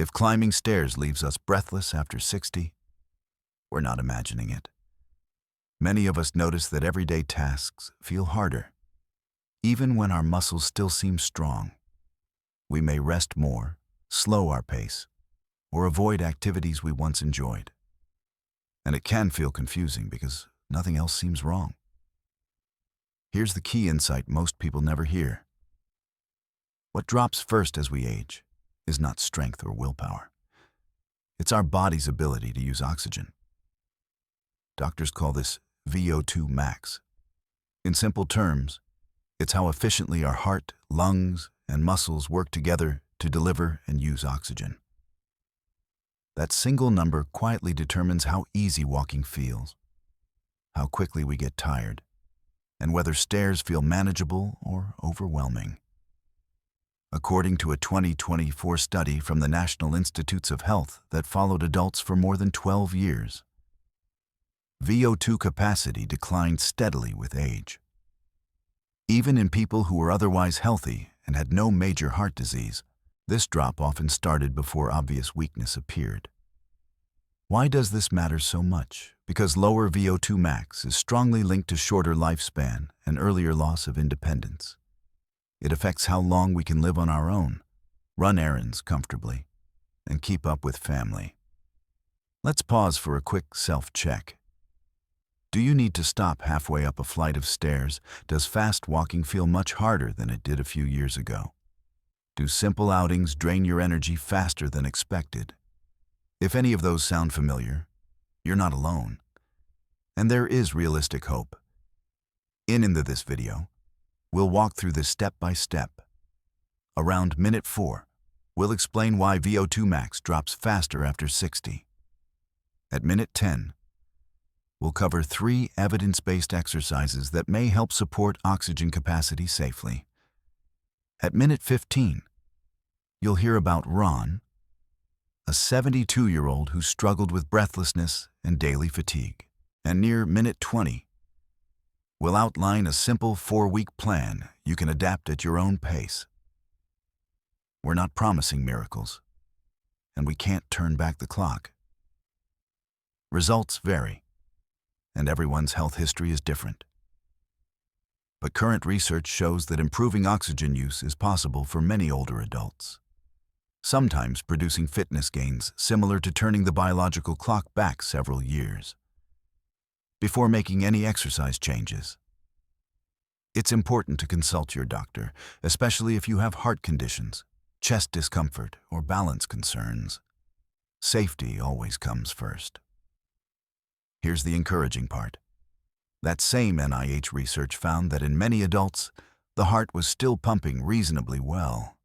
If climbing stairs leaves us breathless after 60, we're not imagining it. Many of us notice that everyday tasks feel harder. Even when our muscles still seem strong, we may rest more, slow our pace, or avoid activities we once enjoyed. And it can feel confusing because nothing else seems wrong. Here's the key insight most people never hear. What drops first as we age is not strength or willpower. It's our body's ability to use oxygen. Doctors call this VO2 max. In simple terms, it's how efficiently our heart, lungs, and muscles work together to deliver and use oxygen. That single number quietly determines how easy walking feels, how quickly we get tired, and whether stairs feel manageable or overwhelming. According to a 2024 study from the National Institutes of Health that followed adults for more than 12 years, VO2 capacity declined steadily with age. Even in people who were otherwise healthy and had no major heart disease, this drop often started before obvious weakness appeared. Why does this matter so much? Because lower VO2 max is strongly linked to shorter lifespan and earlier loss of independence. It affects how long we can live on our own, run errands comfortably, and keep up with family. Let's pause for a quick self-check. Do you need to stop halfway up a flight of stairs? Does fast walking feel much harder than it did a few years ago? Do simple outings drain your energy faster than expected? If any of those sound familiar, you're not alone. And there is realistic hope. Into this video, we'll walk through this step by step. Around minute 4, we'll explain why VO2 max drops faster after 60. At minute 10, we'll cover 3 evidence-based exercises that may help support oxygen capacity safely. At minute 15, you'll hear about Ron, a 72-year-old who struggled with breathlessness and daily fatigue. And near minute 20, we'll outline a simple 4-week plan you can adapt at your own pace. We're not promising miracles, and we can't turn back the clock. Results vary, and everyone's health history is different. But current research shows that improving oxygen use is possible for many older adults, sometimes producing fitness gains similar to turning the biological clock back several years. Before making any exercise changes, it's important to consult your doctor, especially if you have heart conditions, chest discomfort, or balance concerns. Safety always comes first. Here's the encouraging part. That same NIH research found that in many adults, the heart was still pumping reasonably well.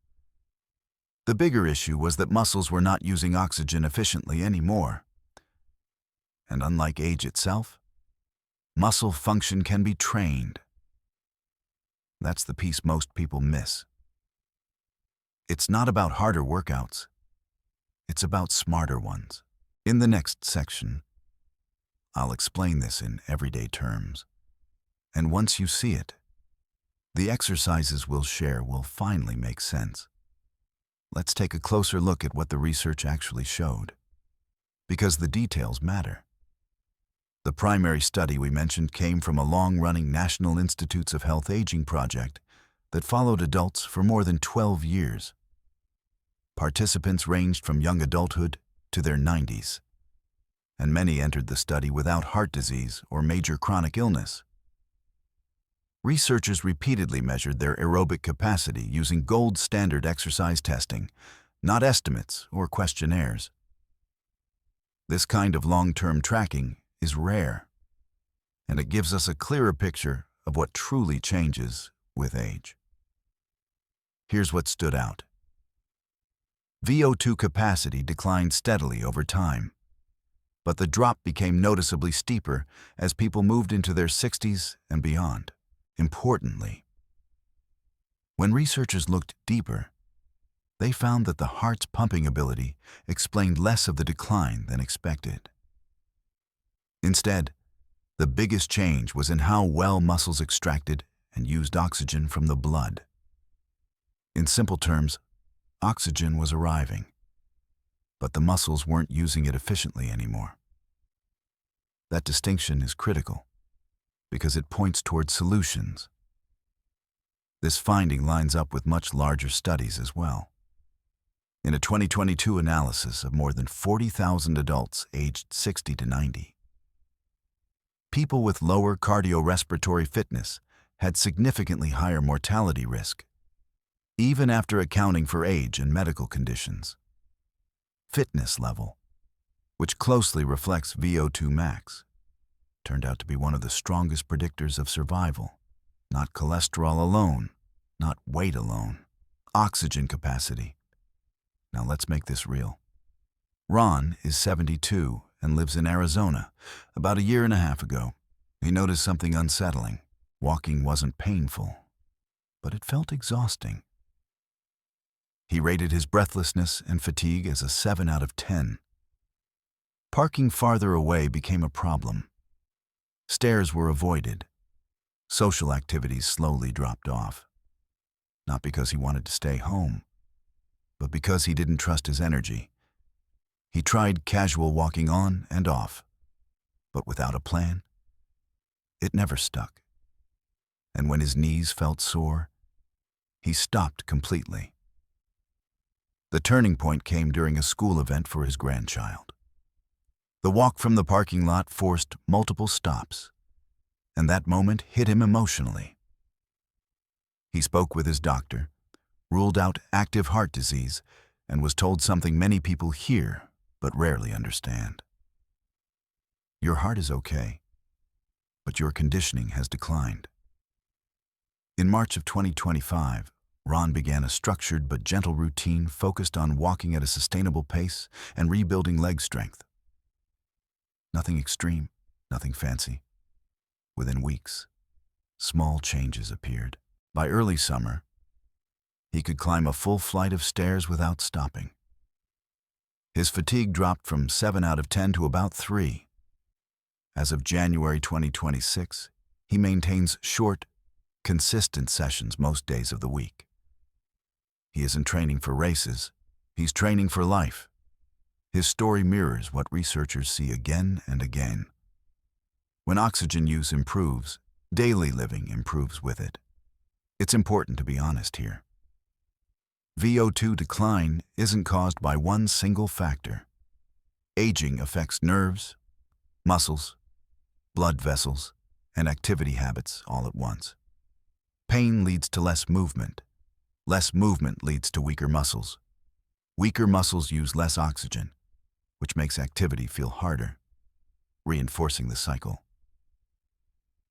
The bigger issue was that muscles were not using oxygen efficiently anymore. And unlike age itself, muscle function can be trained. That's the piece most people miss. It's not about harder workouts. It's about smarter ones. In the next section, I'll explain this in everyday terms. And once you see it, the exercises we'll share will finally make sense. Let's take a closer look at what the research actually showed, because the details matter. The primary study we mentioned came from a long-running National Institutes of Health aging project that followed adults for more than 12 years. Participants ranged from young adulthood to their 90s, and many entered the study without heart disease or major chronic illness. Researchers repeatedly measured their aerobic capacity using gold standard exercise testing, not estimates or questionnaires. This kind of long-term tracking is rare, and it gives us a clearer picture of what truly changes with age. Here's what stood out. VO2 capacity declined steadily over time, but the drop became noticeably steeper as people moved into their 60s and beyond. Importantly, when researchers looked deeper, they found that the heart's pumping ability explained less of the decline than expected. Instead, the biggest change was in how well muscles extracted and used oxygen from the blood. In simple terms, oxygen was arriving, but the muscles weren't using it efficiently anymore. That distinction is critical because it points toward solutions. This finding lines up with much larger studies as well. In a 2022 analysis of more than 40,000 adults aged 60 to 90, people with lower cardiorespiratory fitness had significantly higher mortality risk, even after accounting for age and medical conditions. Fitness level, which closely reflects VO2 max, turned out to be one of the strongest predictors of survival. Not cholesterol alone, not weight alone, oxygen capacity. Now let's make this real. Ron is 72 and lives in Arizona. About a year and a half ago, he noticed something unsettling. Walking wasn't painful, but it felt exhausting. He rated his breathlessness and fatigue as a 7 out of 10. Parking farther away became a problem. Stairs were avoided. Social activities slowly dropped off. Not because he wanted to stay home, but because he didn't trust his energy. He tried casual walking on and off, but without a plan, it never stuck. And when his knees felt sore, he stopped completely. The turning point came during a school event for his grandchild. The walk from the parking lot forced multiple stops, and that moment hit him emotionally. He spoke with his doctor, ruled out active heart disease, and was told something many people hear but rarely understand. Your heart is okay, but your conditioning has declined. In March of 2025, Ron began a structured but gentle routine focused on walking at a sustainable pace and rebuilding leg strength. Nothing extreme, nothing fancy. Within weeks, small changes appeared. By early summer, he could climb a full flight of stairs without stopping. His fatigue dropped from 7 out of 10 to about 3. As of January 2026, he maintains short, consistent sessions most days of the week. He isn't training for races, he's training for life. His story mirrors what researchers see again and again. When oxygen use improves, daily living improves with it. It's important to be honest here. VO2 decline isn't caused by one single factor. Aging affects nerves, muscles, blood vessels, and activity habits all at once. Pain leads to less movement. Less movement leads to weaker muscles. Weaker muscles use less oxygen, which makes activity feel harder, reinforcing the cycle.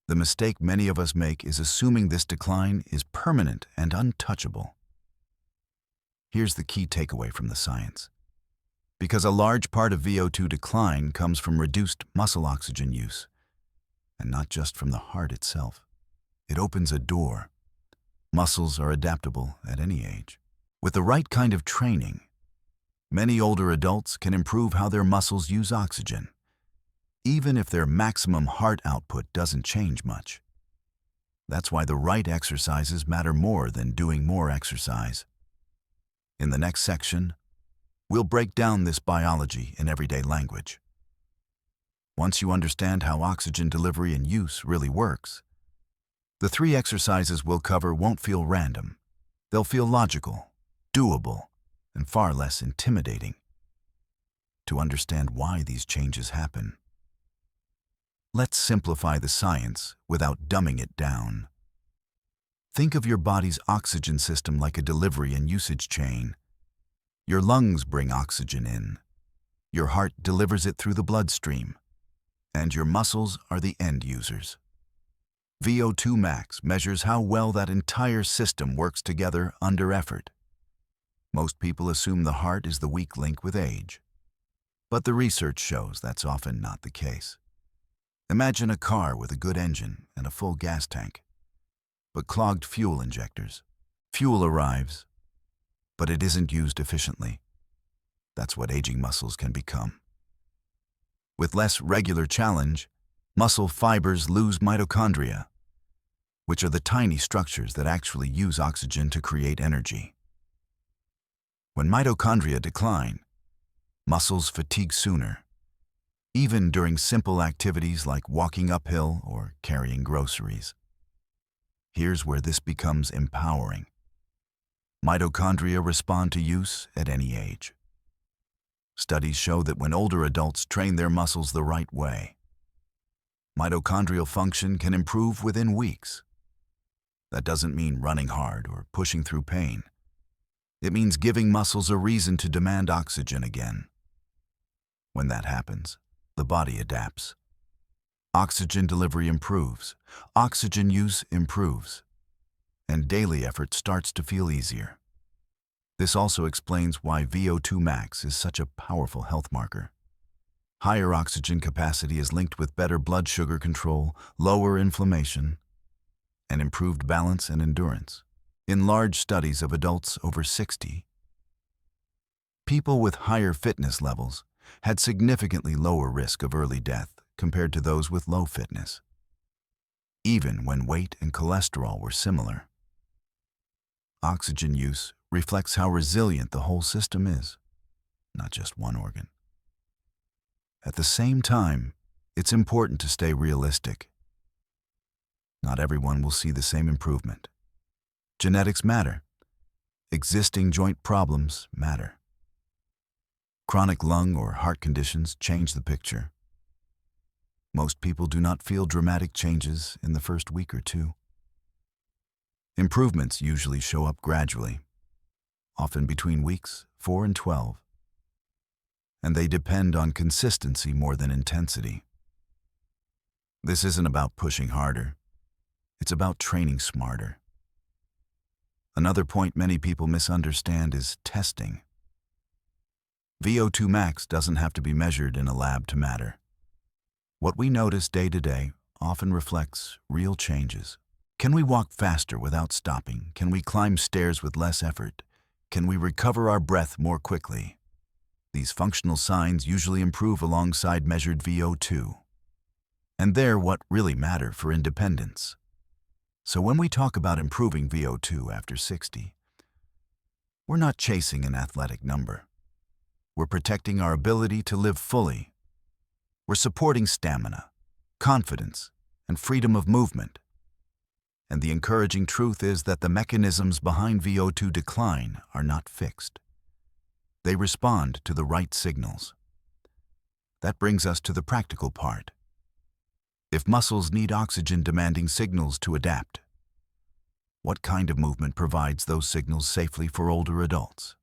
The mistake many of us make is assuming this decline is permanent and untouchable. Here's the key takeaway from the science. Because a large part of VO2 decline comes from reduced muscle oxygen use, and not just from the heart itself. It opens a door. Muscles are adaptable at any age. With the right kind of training, many older adults can improve how their muscles use oxygen, even if their maximum heart output doesn't change much. That's why the right exercises matter more than doing more exercise. In the next section, we'll break down this biology in everyday language. Once you understand how oxygen delivery and use really works, the 3 exercises we'll cover won't feel random. They'll feel logical, doable, and far less intimidating. To understand why these changes happen, let's simplify the science without dumbing it down. Think of your body's oxygen system like a delivery and usage chain. Your lungs bring oxygen in. Your heart delivers it through the bloodstream. And your muscles are the end users. VO2 max measures how well that entire system works together under effort. Most people assume the heart is the weak link with age. But the research shows that's often not the case. Imagine a car with a good engine and a full gas tank, but clogged fuel injectors. Fuel arrives, but it isn't used efficiently. That's what aging muscles can become. With less regular challenge, muscle fibers lose mitochondria, which are the tiny structures that actually use oxygen to create energy. When mitochondria decline, Muscles fatigue sooner, even during simple activities like walking uphill or carrying groceries. Here's where this becomes empowering. Mitochondria respond to use at any age. Studies show that when older adults train their muscles the right way, mitochondrial function can improve within weeks. That doesn't mean running hard or pushing through pain. It means giving muscles a reason to demand oxygen again. When that happens, the body adapts. Oxygen delivery improves, oxygen use improves, and daily effort starts to feel easier. This also explains why VO2 max is such a powerful health marker. Higher oxygen capacity is linked with better blood sugar control, lower inflammation, and improved balance and endurance. In large studies of adults over 60, people with higher fitness levels had significantly lower risk of early death compared to those with low fitness, even when weight and cholesterol were similar. Oxygen use reflects how resilient the whole system is, not just one organ. At the same time, it's important to stay realistic. Not everyone will see the same improvement. Genetics matter. Existing joint problems matter. Chronic lung or heart conditions change the picture. Most people do not feel dramatic changes in the first week or two. Improvements usually show up gradually, often between weeks 4 and 12, and they depend on consistency more than intensity. This isn't about pushing harder. It's about training smarter. Another point many people misunderstand is testing. VO2 max doesn't have to be measured in a lab to matter. What we notice day to day often reflects real changes. Can we walk faster without stopping? Can we climb stairs with less effort? Can we recover our breath more quickly? These functional signs usually improve alongside measured VO2. And they're what really matter for independence. So when we talk about improving VO2 after 60, we're not chasing an athletic number. We're protecting our ability to live fully. We're supporting stamina, confidence, and freedom of movement. And the encouraging truth is that the mechanisms behind VO2 decline are not fixed. They respond to the right signals. That brings us to the practical part. If muscles need oxygen-demanding signals to adapt, what kind of movement provides those signals safely for older adults?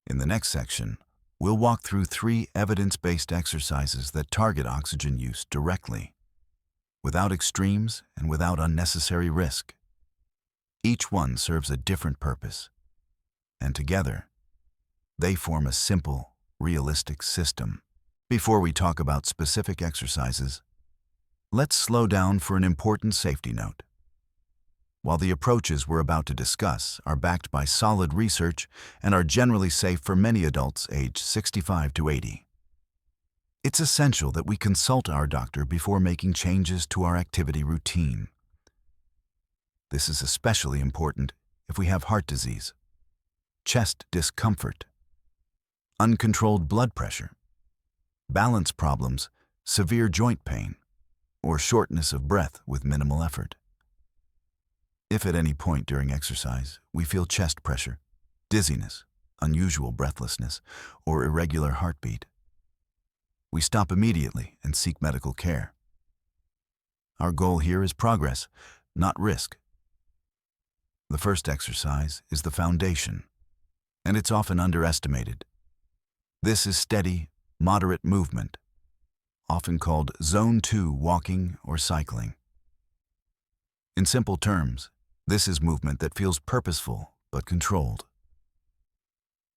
In the next section, we'll walk through 3 evidence-based exercises that target oxygen use directly, without extremes and without unnecessary risk. Each one serves a different purpose, and together, they form a simple, realistic system. Before we talk about specific exercises, let's slow down for an important safety note. While the approaches we're about to discuss are backed by solid research and are generally safe for many adults aged 65 to 80, it's essential that we consult our doctor before making changes to our activity routine. This is especially important if we have heart disease, chest discomfort, uncontrolled blood pressure, balance problems, severe joint pain, or shortness of breath with minimal effort. If at any point during exercise we feel chest pressure, dizziness, unusual breathlessness, or irregular heartbeat, we stop immediately and seek medical care. Our goal here is progress, not risk. The first exercise is the foundation, and it's often underestimated. This is steady, moderate movement, often called Zone 2 walking or cycling. In simple terms, this is movement that feels purposeful but controlled.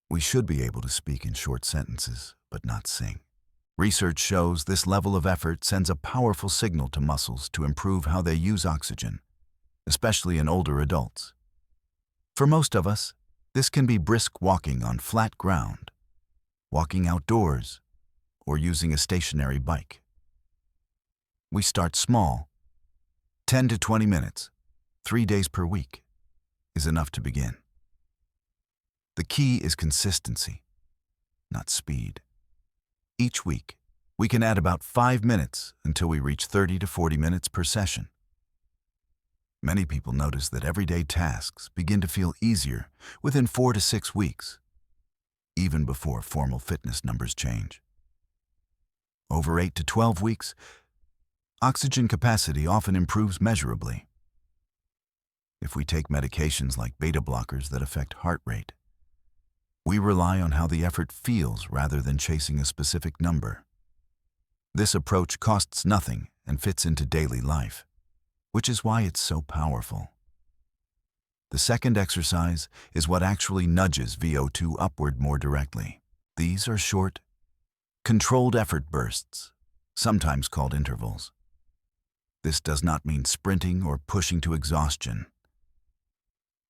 We should be able to speak in short sentences, but not sing. Research shows this level of effort sends a powerful signal to muscles to improve how they use oxygen, especially in older adults. For most of us, this can be brisk walking on flat ground, walking outdoors, or using a stationary bike. We start small. 10 to 20 minutes, 3 days per week, is enough to begin. The key is consistency, not speed. Each week, we can add about 5 minutes until we reach 30 to 40 minutes per session. Many people notice that everyday tasks begin to feel easier within 4 to 6 weeks, even before formal fitness numbers change. Over 8 to 12 weeks, oxygen capacity often improves measurably. If we take medications like beta blockers that affect heart rate, we rely on how the effort feels rather than chasing a specific number. This approach costs nothing and fits into daily life, which is why it's so powerful. The second exercise is what actually nudges VO2 upward more directly. These are short, controlled effort bursts, sometimes called intervals. This does not mean sprinting or pushing to exhaustion.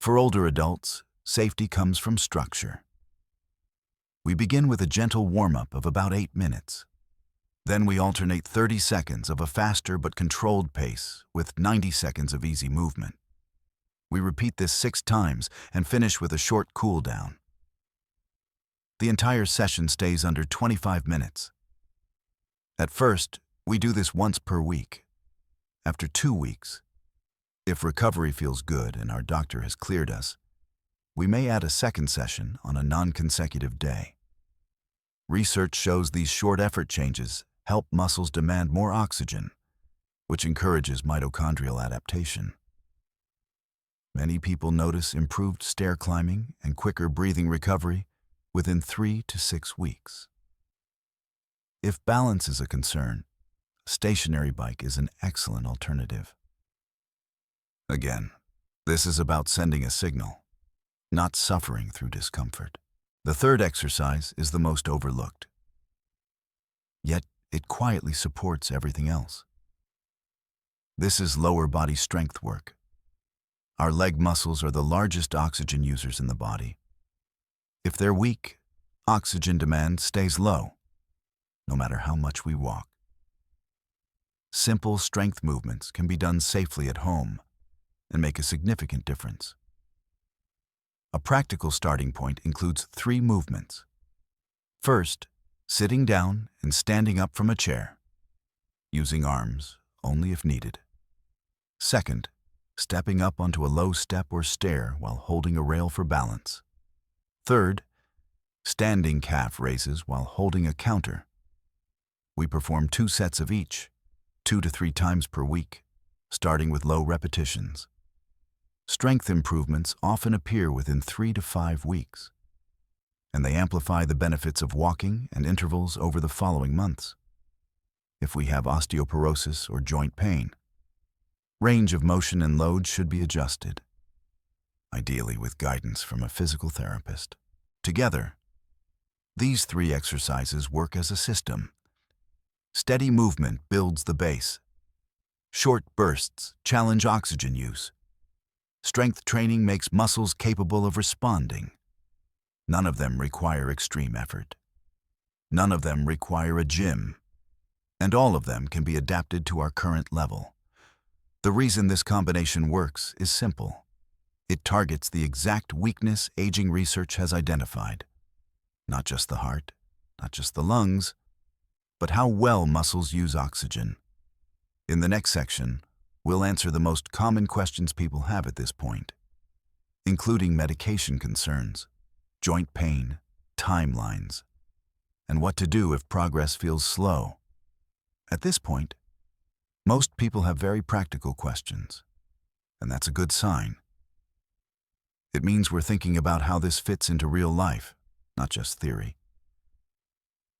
For older adults, safety comes from structure. We begin with a gentle warm-up of about 8 minutes. Then we alternate 30 seconds of a faster but controlled pace with 90 seconds of easy movement. We repeat this 6 times and finish with a short cool down. The entire session stays under 25 minutes. At first, we do this once per week. After 2 weeks, if recovery feels good and our doctor has cleared us, we may add a second session on a non-consecutive day. Research shows these short effort changes help muscles demand more oxygen, which encourages mitochondrial adaptation. Many people notice improved stair climbing and quicker breathing recovery within 3 to 6 weeks. If balance is a concern, a stationary bike is an excellent alternative. Again, this is about sending a signal, not suffering through discomfort. The third exercise is the most overlooked, yet it quietly supports everything else. This is lower body strength work. Our leg muscles are the largest oxygen users in the body. If they're weak, oxygen demand stays low, no matter how much we walk. Simple strength movements can be done safely at home and make a significant difference. A practical starting point includes 3 movements. First, sitting down and standing up from a chair, using arms only if needed. Second, stepping up onto a low step or stair while holding a rail for balance. Third, standing calf raises while holding a counter. We perform 2 sets of each, 2 to 3 times per week, starting with low repetitions. Strength improvements often appear within 3 to 5 weeks, and they amplify the benefits of walking and intervals over the following months. If we have osteoporosis or joint pain, range of motion and load should be adjusted, ideally with guidance from a physical therapist. Together, these 3 exercises work as a system. Steady movement builds the base. Short bursts challenge oxygen use. Strength training makes muscles capable of responding. None of them require extreme effort. None of them require a gym. And all of them can be adapted to our current level. The reason this combination works is simple. It targets the exact weakness aging research has identified. Not just the heart, not just the lungs, but how well muscles use oxygen. In the next section, we'll answer the most common questions people have at this point, including medication concerns, joint pain, timelines, and what to do if progress feels slow. At this point, most people have very practical questions, and that's a good sign. It means we're thinking about how this fits into real life, not just theory.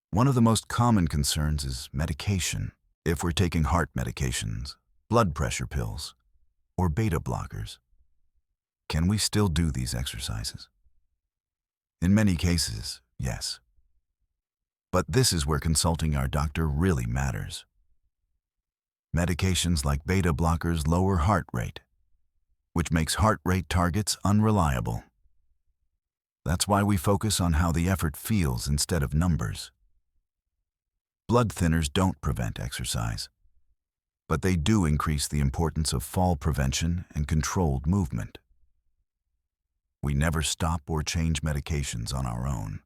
One of the most common concerns is medication. If we're taking heart medications, blood pressure pills, or beta blockers, can we still do these exercises? In many cases, yes. But this is where consulting our doctor really matters. Medications like beta blockers lower heart rate, which makes heart rate targets unreliable. That's why we focus on how the effort feels instead of numbers. Blood thinners don't prevent exercise, but they do increase the importance of fall prevention and controlled movement. We never stop or change medications on our own.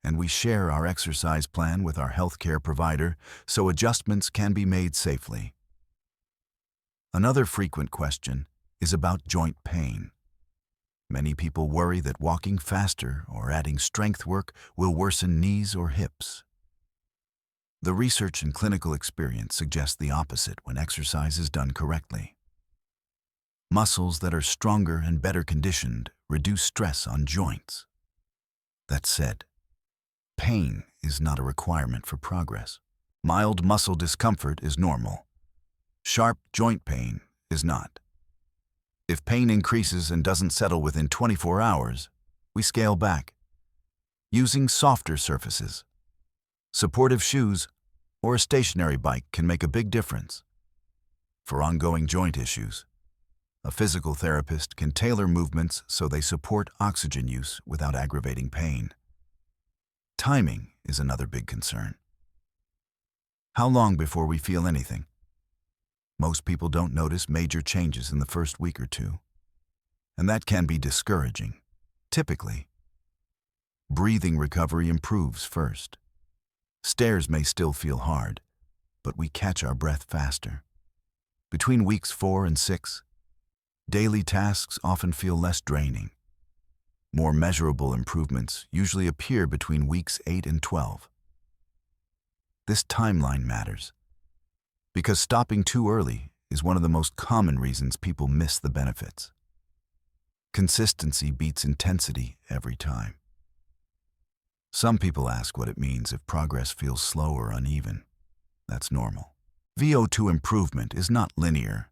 and we share our exercise plan with our healthcare provider so adjustments can be made safely. Another frequent question is about joint pain. Many people worry that walking faster or adding strength work will worsen knees or hips. The research and clinical experience suggest the opposite when exercise is done correctly. Muscles that are stronger and better conditioned reduce stress on joints. That said, pain is not a requirement for progress. Mild muscle discomfort is normal. Sharp joint pain is not. If pain increases and doesn't settle within 24 hours, we scale back. Using softer surfaces, supportive shoes, or a stationary bike can make a big difference. For ongoing joint issues, a physical therapist can tailor movements so they support oxygen use without aggravating pain. Timing is another big concern. How long before we feel anything? Most people don't notice major changes in the first week or two, and that can be discouraging. Typically, breathing recovery improves first. Stairs may still feel hard, but we catch our breath faster. Between weeks 4 and 6, daily tasks often feel less draining. More measurable improvements usually appear between weeks 8 and 12. This timeline matters, because stopping too early is one of the most common reasons people miss the benefits. Consistency beats intensity every time. Some people ask what it means if progress feels slow or uneven. That's normal. VO2 improvement is not linear.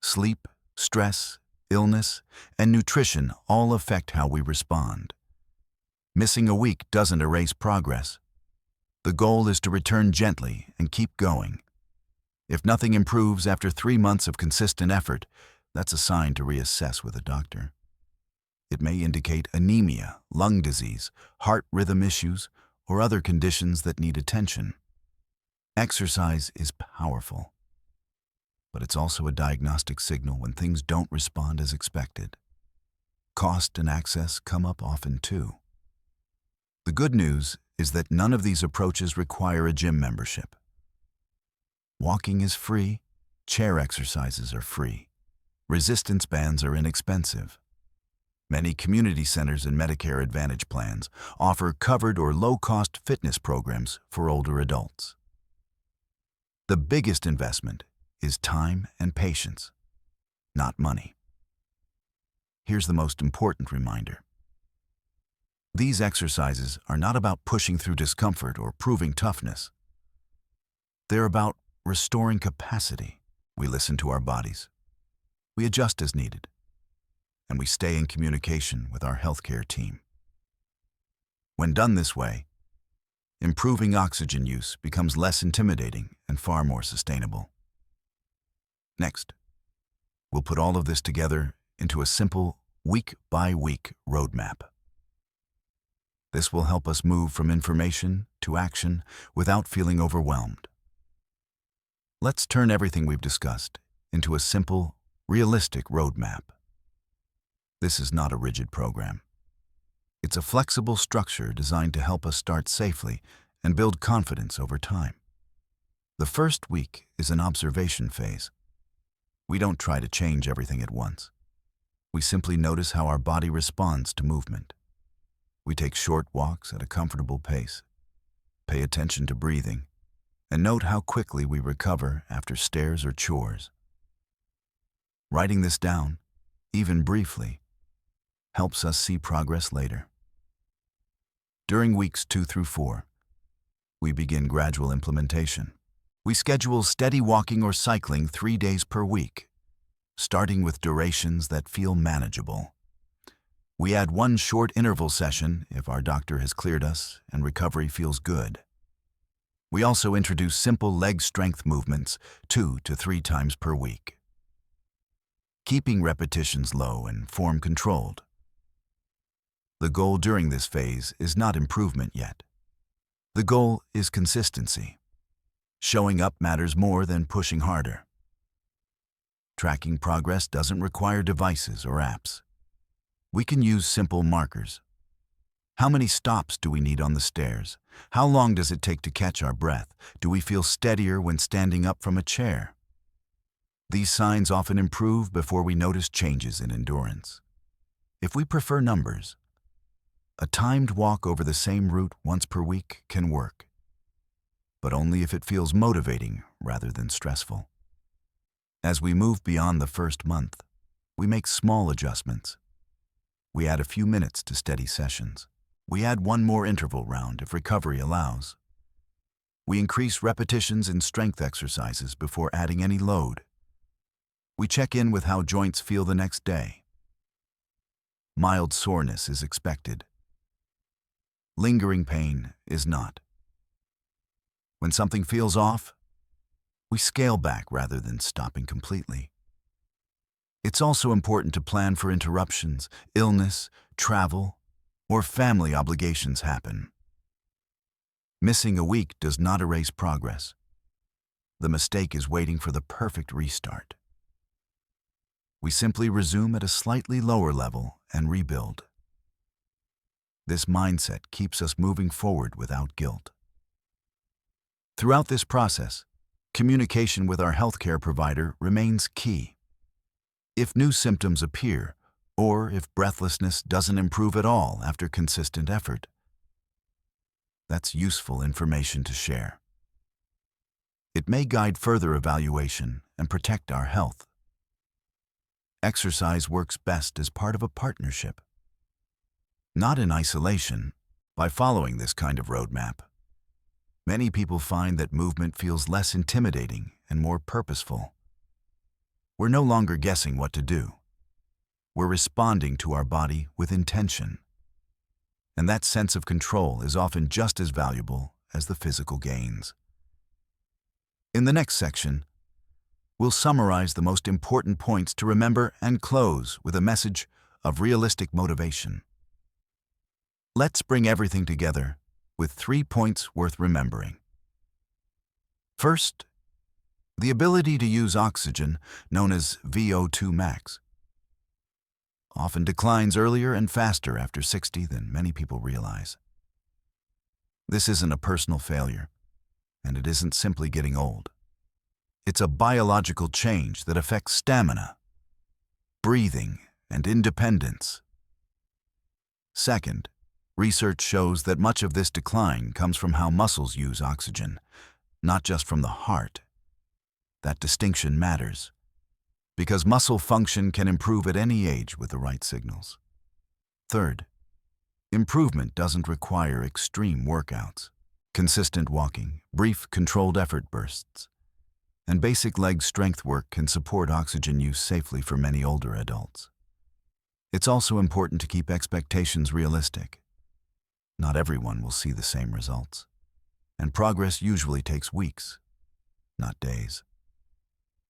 Sleep, stress, illness, and nutrition all affect how we respond. Missing a week doesn't erase progress. The goal is to return gently and keep going. If nothing improves after 3 months of consistent effort, that's a sign to reassess with a doctor. It may indicate anemia, lung disease, heart rhythm issues, or other conditions that need attention. Exercise is powerful, but it's also a diagnostic signal when things don't respond as expected. Cost and access come up often too. The good news is that none of these approaches require a gym membership. Walking is free, chair exercises are free, resistance bands are inexpensive. Many community centers and Medicare Advantage plans offer covered or low-cost fitness programs for older adults. The biggest investment is time and patience, not money. Here's the most important reminder. These exercises are not about pushing through discomfort or proving toughness. They're about restoring capacity. We listen to our bodies. We adjust as needed. And we stay in communication with our healthcare team. When done this way, improving oxygen use becomes less intimidating and far more sustainable. Next, we'll put all of this together into a simple week-by-week roadmap. This will help us move from information to action without feeling overwhelmed. Let's turn everything we've discussed into a simple, realistic roadmap. This is not a rigid program. It's a flexible structure designed to help us start safely and build confidence over time. The first week is an observation phase. We don't try to change everything at once. We simply notice how our body responds to movement. We take short walks at a comfortable pace, pay attention to breathing, and note how quickly we recover after stairs or chores. Writing this down, even briefly, helps us see progress later. During weeks 2 through 4, we begin gradual implementation. We schedule steady walking or cycling 3 days per week, starting with durations that feel manageable. We add 1 short interval session if our doctor has cleared us and recovery feels good. We also introduce simple leg strength movements 2 to 3 times per week, keeping repetitions low and form controlled. The goal during this phase is not improvement yet. The goal is consistency. Showing up matters more than pushing harder. Tracking progress doesn't require devices or apps. We can use simple markers. How many stops do we need on the stairs? How long does it take to catch our breath? Do we feel steadier when standing up from a chair? These signs often improve before we notice changes in endurance. If we prefer numbers, a timed walk over the same route once per week can work, but only if it feels motivating rather than stressful. As we move beyond the first month, we make small adjustments. We add a few minutes to steady sessions. We add one more interval round if recovery allows. We increase repetitions in strength exercises before adding any load. We check in with how joints feel the next day. Mild soreness is expected. Lingering pain is not. When something feels off, we scale back rather than stopping completely. It's also important to plan for interruptions, illness, travel, or family obligations happen. Missing a week does not erase progress. The mistake is waiting for the perfect restart. We simply resume at a slightly lower level and rebuild. This mindset keeps us moving forward without guilt. Throughout this process, communication with our healthcare provider remains key. If new symptoms appear, or if breathlessness doesn't improve at all after consistent effort, that's useful information to share. It may guide further evaluation and protect our health. Exercise works best as part of a partnership, not in isolation. By following this kind of roadmap, many people find that movement feels less intimidating and more purposeful. We're no longer guessing what to do. We're responding to our body with intention. And that sense of control is often just as valuable as the physical gains. In the next section, we'll summarize the most important points to remember and close with a message of realistic motivation. Let's bring everything together with 3 points worth remembering. First, the ability to use oxygen, known as VO2 max, often declines earlier and faster after 60 than many people realize. This isn't a personal failure, and it isn't simply getting old. It's a biological change that affects stamina, breathing, and independence. Second, research shows that much of this decline comes from how muscles use oxygen, not just from the heart. That distinction matters, because muscle function can improve at any age with the right signals. Third, improvement doesn't require extreme workouts. Consistent walking, brief controlled effort bursts, and basic leg strength work can support oxygen use safely for many older adults. It's also important to keep expectations realistic. Not everyone will see the same results, and progress usually takes weeks, not days.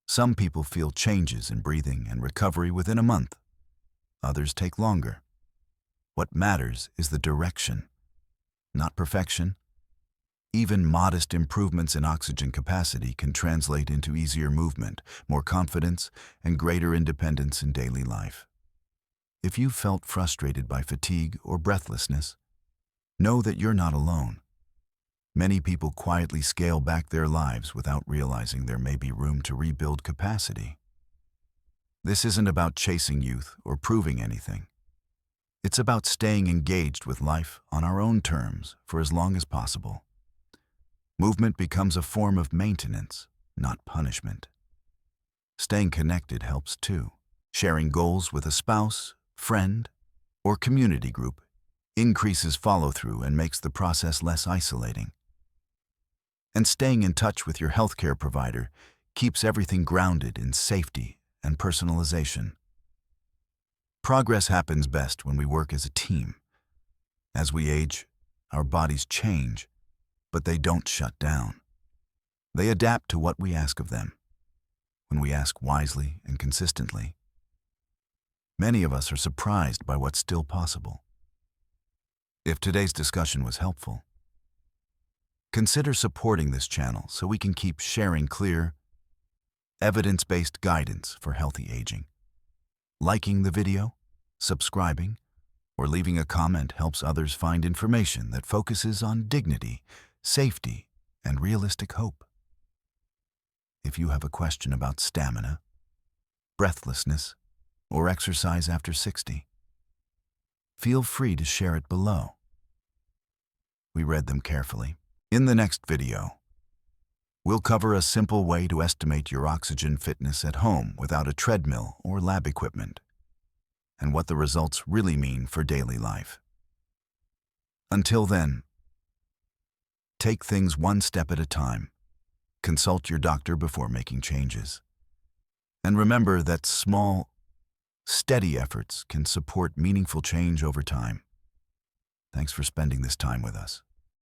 Some people feel changes in breathing and recovery within a month. Others take longer. What matters is the direction, not perfection. Even modest improvements in oxygen capacity can translate into easier movement, more confidence, and greater independence in daily life. If you felt frustrated by fatigue or breathlessness, know that you're not alone. Many people quietly scale back their lives without realizing there may be room to rebuild capacity. This isn't about chasing youth or proving anything. It's about staying engaged with life on our own terms for as long as possible. Movement becomes a form of maintenance, not punishment. Staying connected helps too. Sharing goals with a spouse, friend, or community group increases follow-through and makes the process less isolating. And staying in touch with your healthcare provider keeps everything grounded in safety and personalization. Progress happens best when we work as a team. As we age, our bodies change, but they don't shut down. They adapt to what we ask of them. When we ask wisely and consistently, many of us are surprised by what's still possible. If today's discussion was helpful, consider supporting this channel so we can keep sharing clear, evidence-based guidance for healthy aging. Liking the video, subscribing, or leaving a comment helps others find information that focuses on dignity, safety, and realistic hope. If you have a question about stamina, breathlessness, or exercise after 60, feel free to share it below. We read them carefully. In the next video, we'll cover a simple way to estimate your oxygen fitness at home without a treadmill or lab equipment, and what the results really mean for daily life. Until then, take things one step at a time, consult your doctor before making changes, and remember that small, steady efforts can support meaningful change over time. Thanks for spending this time with us.